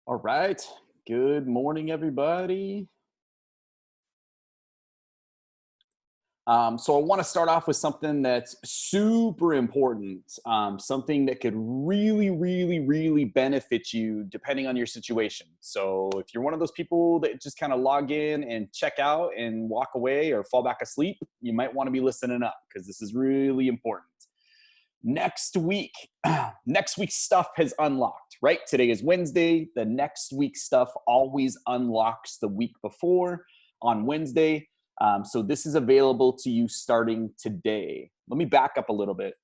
All right. Good morning, everybody. So I want to start off with something that's super important, something that could really, really, really benefit you depending on your situation. So if you're one of those people that just kind of log in and check out and walk away or fall back asleep, you might want to be listening up because this is really important. Next week, next week's stuff has unlocked, right? Today is Wednesday. The next week's stuff always unlocks the week before on Wednesday. So this is available to you starting today. Let me back up a little bit.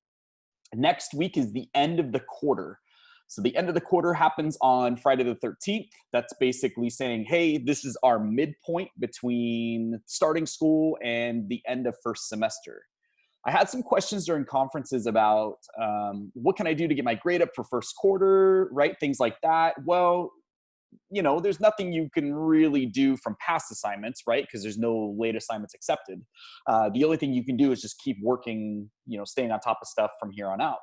Next week is the end of the quarter. So the end of the quarter happens on Friday the 13th. That's basically saying, hey, this is our midpoint between starting school and the end of first semester. I had some questions during conferences about what can I do to get my grade up for first quarter, right? Things like that. Well, there's nothing you can really do from past assignments, right? Because there's no late assignments accepted. The only thing you can do is just keep working, staying on top of stuff from here on out.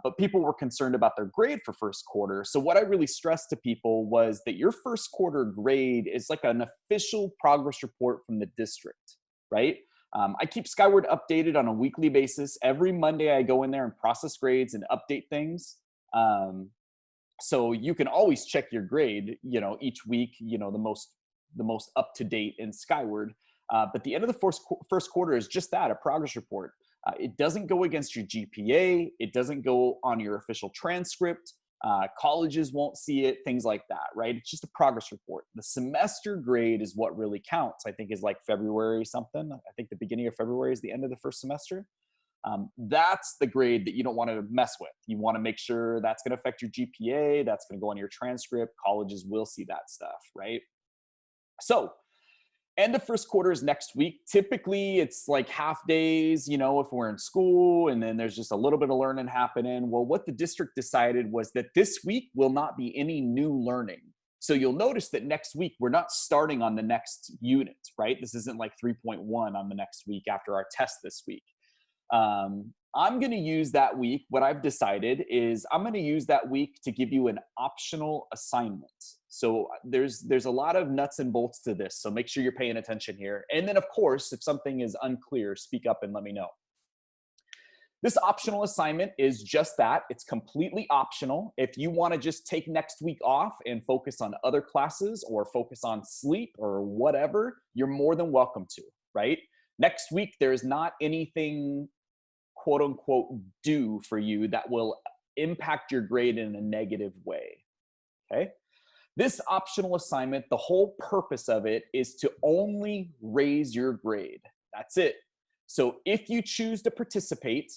But people were concerned about their grade for first quarter. So what I really stressed to people was that your first quarter grade is like an official progress report from the district, right? I keep Skyward updated on a weekly basis. Every Monday, I go in there and process grades and update things. So you can always check your grade, each week, the most up to date in Skyward. But the end of the first quarter is just that, a progress report. It doesn't go against your GPA. It doesn't go on your official transcript. Colleges won't see it, things like that, right? It's just a progress report. The semester grade is what really counts. I think is like February something. I think the beginning of February is the end of the first semester. That's the grade that you don't want to mess with. You want to make sure that's going to affect your GPA. That's going to go on your transcript. Colleges will see that stuff, right? So end of first quarter is next week. Typically, it's like half days, if we're in school, and then there's just a little bit of learning happening. Well, what the district decided was that this week will not be any new learning. So you'll notice that next week, we're not starting on the next unit, right? This isn't like 3.1 on the next week after our test this week. I'm going to use that week. What I've decided is I'm going to use that week to give you an optional assignment. So there's a lot of nuts and bolts to this. So make sure you're paying attention here. And then of course, if something is unclear, speak up and let me know. This optional assignment is just that. It's completely optional. If you want to just take next week off and focus on other classes or focus on sleep or whatever, you're more than welcome to, right? Next week, there's not anything quote unquote due for you that will impact your grade in a negative way. Okay. This optional assignment, the whole purpose of it is to only raise your grade. That's it. So if you choose to participate,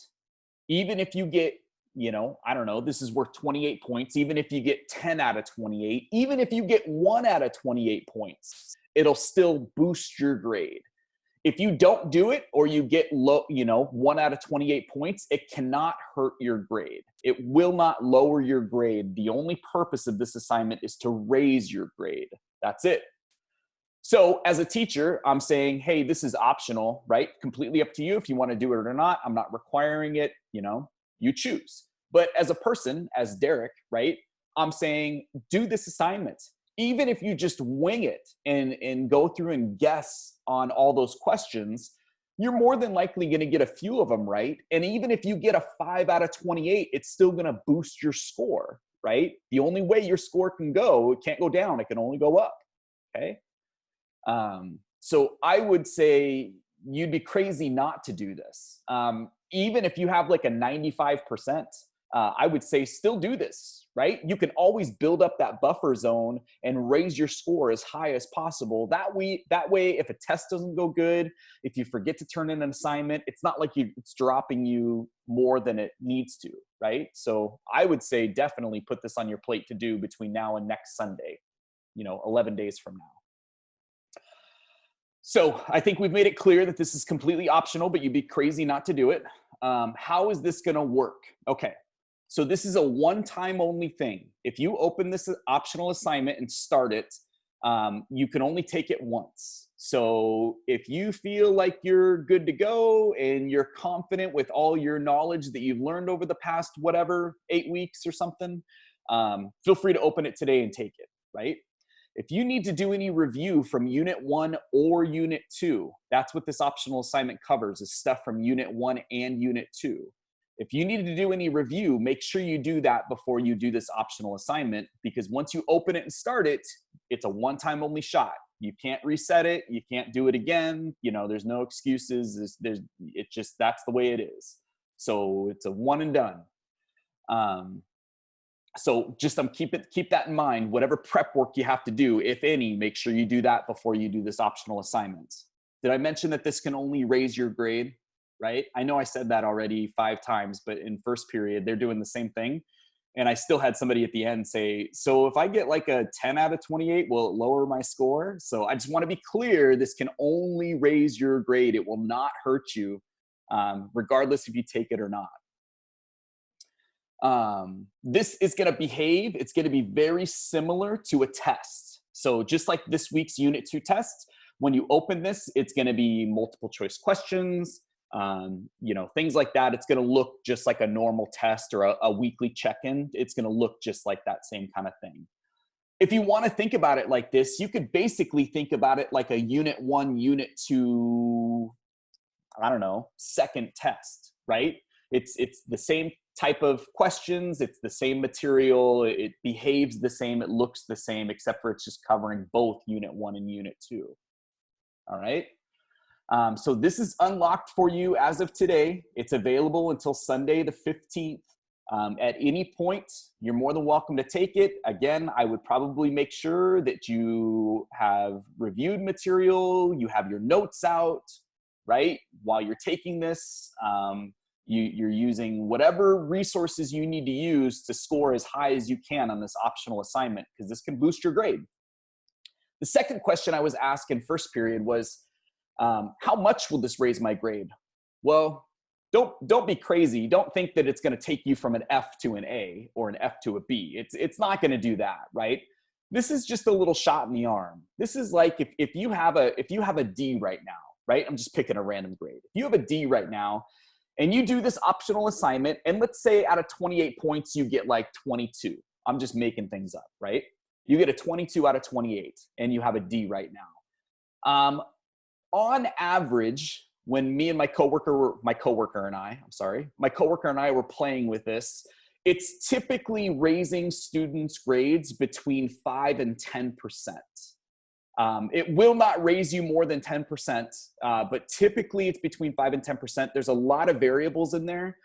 even if you get, I don't know, this is worth 28 points, even if you get 10 out of 28, even if you get 1 out of 28 points, it'll still boost your grade. If you don't do it or you get low, 1 out of 28 points, it cannot hurt your grade. It will not lower your grade. The only purpose of this assignment is to raise your grade. That's it. So as a teacher, I'm saying, hey, this is optional, right? Completely up to you if you want to do it or not. I'm not requiring it, you choose. But as a person, as Derek, right, I'm saying do this assignment. Even if you just wing it and go through and guess on all those questions, you're more than likely going to get a few of them right. And even if you get a 5 out of 28, it's still going to boost your score, right? The only way your score can go, it can't go down, it can only go up, okay? So I would say you'd be crazy not to do this. Even if you have like a 95%, I would say still do this, right? You can always build up that buffer zone and raise your score as high as possible. That way, if a test doesn't go good, if you forget to turn in an assignment, it's not like it's dropping you more than it needs to, right? So I would say definitely put this on your plate to do between now and next Sunday, 11 days from now. So I think we've made it clear that this is completely optional, but you'd be crazy not to do it. How is this going to work? Okay. So this is a one-time only thing. If you open this optional assignment and start it, you can only take it once. So if you feel like you're good to go and you're confident with all your knowledge that you've learned over the past, 8 weeks or something, feel free to open it today and take it, right? If you need to do any review from Unit 1 or Unit 2, that's what this optional assignment covers, is stuff from Unit 1 and Unit 2. If you need to do any review, make sure you do that before you do this optional assignment, because once you open it and start it, it's a one-time only shot. You can't reset it. You can't do it again. You know, there's no excuses. It's just, that's the way it is. So it's a one and done. So just keep that in mind. Whatever prep work you have to do, if any, make sure you do that before you do this optional assignment. Did I mention that this can only raise your grade, right? I know I said that already 5 times, but in first period, they're doing the same thing. And I still had somebody at the end say, so if I get like a 10 out of 28, will it lower my score? So I just want to be clear, this can only raise your grade. It will not hurt you, regardless if you take it or not. This is going to behave, it's going to be very similar to a test. So just like this week's Unit 2 test, when you open this, it's going to be multiple choice questions, you know, things like that. It's going to look just like a normal test or a weekly check-in. It's going to look just like that same kind of thing. If you want to think about it like this, you could basically think about it like a Unit 1, Unit 2, I don't know, second test, right? It's the same type of questions. It's the same material. It behaves the same. It looks the same, except for it's just covering both Unit 1 and Unit 2. All right. So this is unlocked for you as of today. It's available until Sunday the 15th. At any point, you're more than welcome to take it. Again, I would probably make sure that you have reviewed material, you have your notes out, right? While you're taking this, you're using whatever resources you need to use to score as high as you can on this optional assignment, because this can boost your grade. The second question I was asked in first period was, how much will this raise my grade? Well, don't be crazy. Don't think that it's going to take you from an F to an A or an F to a B. It's not going to do that, right? This is just a little shot in the arm. This is like if you have a D right now, right? I'm just picking a random grade. If you have a D right now and you do this optional assignment, and let's say out of 28 points, you get like 22. I'm just making things up, right? You get a 22 out of 28 and you have a D right now. On average, when me and my coworker and I were playing with this, it's typically raising students' grades between 5 and 10%. It will not raise you more than 10%, but typically it's between 5 and 10%. There's a lot of variables in there.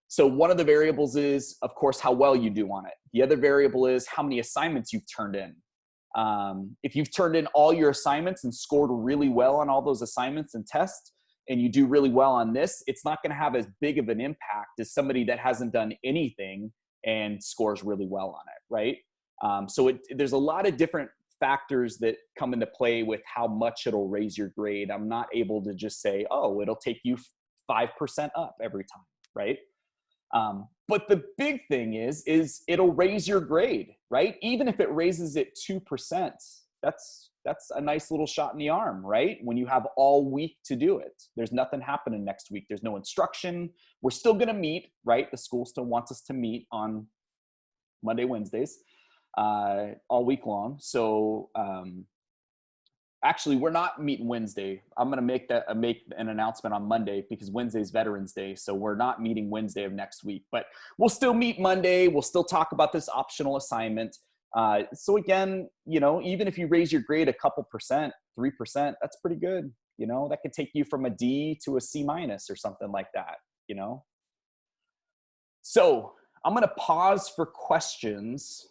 So one of the variables is, of course, how well you do on it. The other variable is how many assignments you've turned in. If you've turned in all your assignments and scored really well on all those assignments and tests, and you do really well on this, it's not going to have as big of an impact as somebody that hasn't done anything and scores really well on it, right? So there's a lot of different factors that come into play with how much it'll raise your grade. I'm not able to just say, oh, it'll take you 5% up every time, right? But the big thing is it'll raise your grade, right? Even if it raises it 2%, that's a nice little shot in the arm, right? When you have all week to do it. There's nothing happening next week. There's no instruction. We're still going to meet, right? The school still wants us to meet on Monday, Wednesdays, all week long. So actually, we're not meeting Wednesday. I'm going to make an announcement on Monday because Wednesday's Veterans Day. So we're not meeting Wednesday of next week, but we'll still meet Monday. We'll still talk about this optional assignment. So again, you know, even if you raise your grade a couple percent, 3%, that's pretty good. You know, that could take you from a D to a C- or something like that, you know? So I'm going to pause for questions.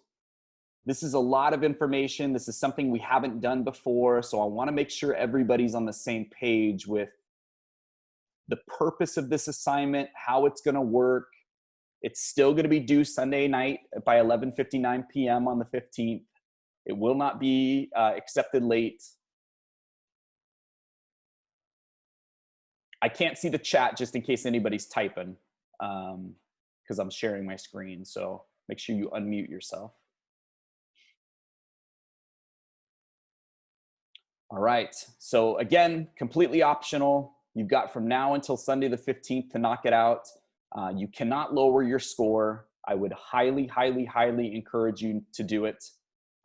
This is a lot of information. This is something we haven't done before. So I want to make sure everybody's on the same page with the purpose of this assignment, how it's going to work. It's still going to be due Sunday night by 11:59 p.m. on the 15th. It will not be accepted late. I can't see the chat just in case anybody's typing because I'm sharing my screen. So make sure you unmute yourself. All right. So again, completely optional. You've got from now until Sunday the 15th to knock it out. You cannot lower your score. I would highly, highly, highly encourage you to do it.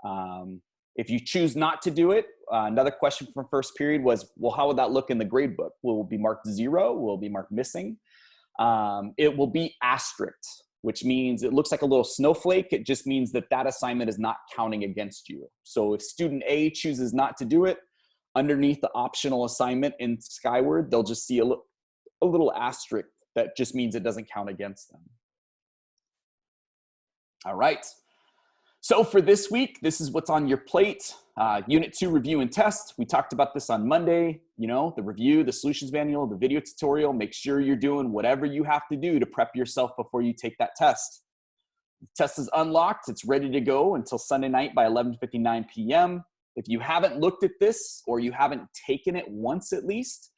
Um, if you choose not to do it, another question from first period was, well, how would that look in the grade book? Will it be marked 0? Will it be marked missing? It will be asterisked, which means it looks like a little snowflake. It just means that that assignment is not counting against you. So if student A chooses not to do it, underneath the optional assignment in Skyward, they'll just see a little asterisk that just means it doesn't count against them. All right. So for this week, this is what's on your plate. Unit 2 review and test. We talked about this on Monday. You know, the review, the solutions manual, the video tutorial. Make sure you're doing whatever you have to do to prep yourself before you take that test. The test is unlocked. It's ready to go until Sunday night by 11:59 p.m. If you haven't looked at this or you haven't taken it once at least,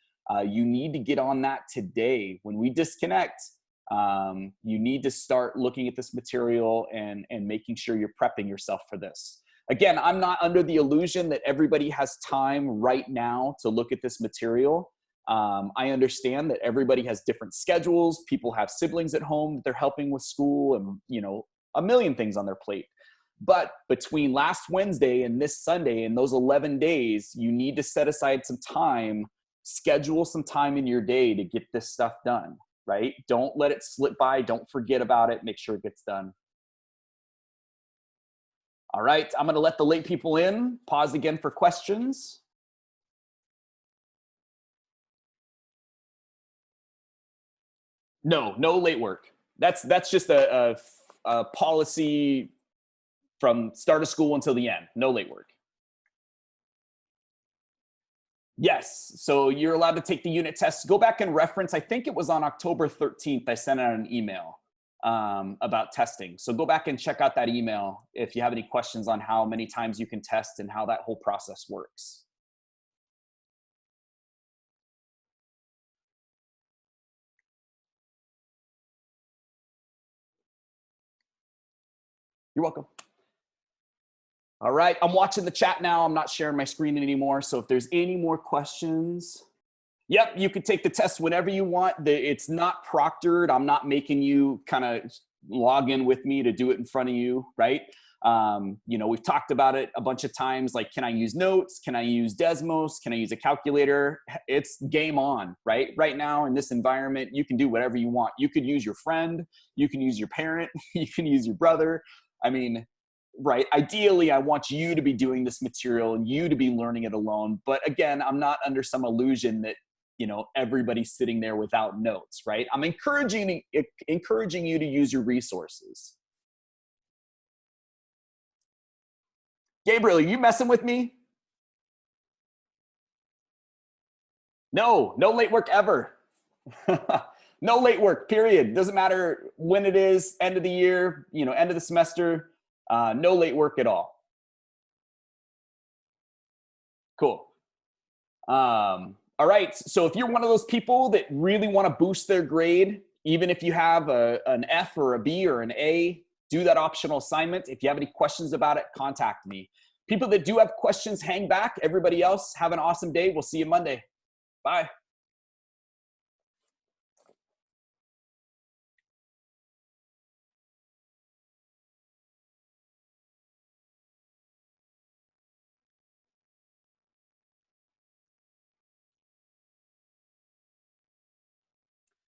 you need to get on that today. When we disconnect, you need to start looking at this material and making sure you're prepping yourself for this. Again, I'm not under the illusion that everybody has time right now to look at this material. I understand that everybody has different schedules. People have siblings at home that they're helping with school and, you know, a million things on their plate. But between last Wednesday and this Sunday and those 11 days, you need to set aside some time, schedule some time in your day to get this stuff done, right? Don't let it slip by. Don't forget about it. Make sure it gets done. All right, I'm gonna let the late people in. Pause again for questions. No, no late work. That's just a policy from start of school until the end. No late work. Yes, so you're allowed to take the unit test. Go back and reference. I think it was on October 13th. I sent out an email about testing. So go back and check out that email if you have any questions on how many times you can test and how that whole process works. You're welcome. All right, I'm watching the chat now. I'm not sharing my screen anymore. So if there's any more questions, yep, you can take the test whenever you want. It's not proctored. I'm not making you kind of log in with me to do it in front of you, right? You know, we've talked about it a bunch of times, like, can I use notes? Can I use Desmos? Can I use a calculator? It's game on, right? Right now in this environment, you can do whatever you want. You could use your friend, you can use your parent, you can use your brother. I mean, right, ideally I want you to be doing this material and you to be learning it alone. But again, I'm not under some illusion that, you know, everybody's sitting there without notes, right? I'm encouraging you to use your resources. Gabriel, are you messing with me? No, no late work ever. No late work, period. Doesn't matter when it is, end of the year, you know, end of the semester, no late work at all. Cool. All right, so if you're one of those people that really want to boost their grade, even if you have an F or a B or an A, do that optional assignment. If you have any questions about it, contact me. People that do have questions, hang back. Everybody else, have an awesome day. We'll see you Monday. Bye.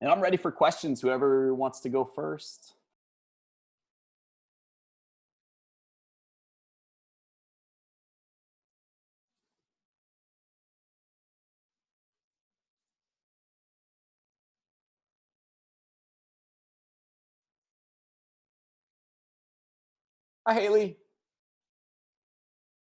And I'm ready for questions, whoever wants to go first. Hi, Haley.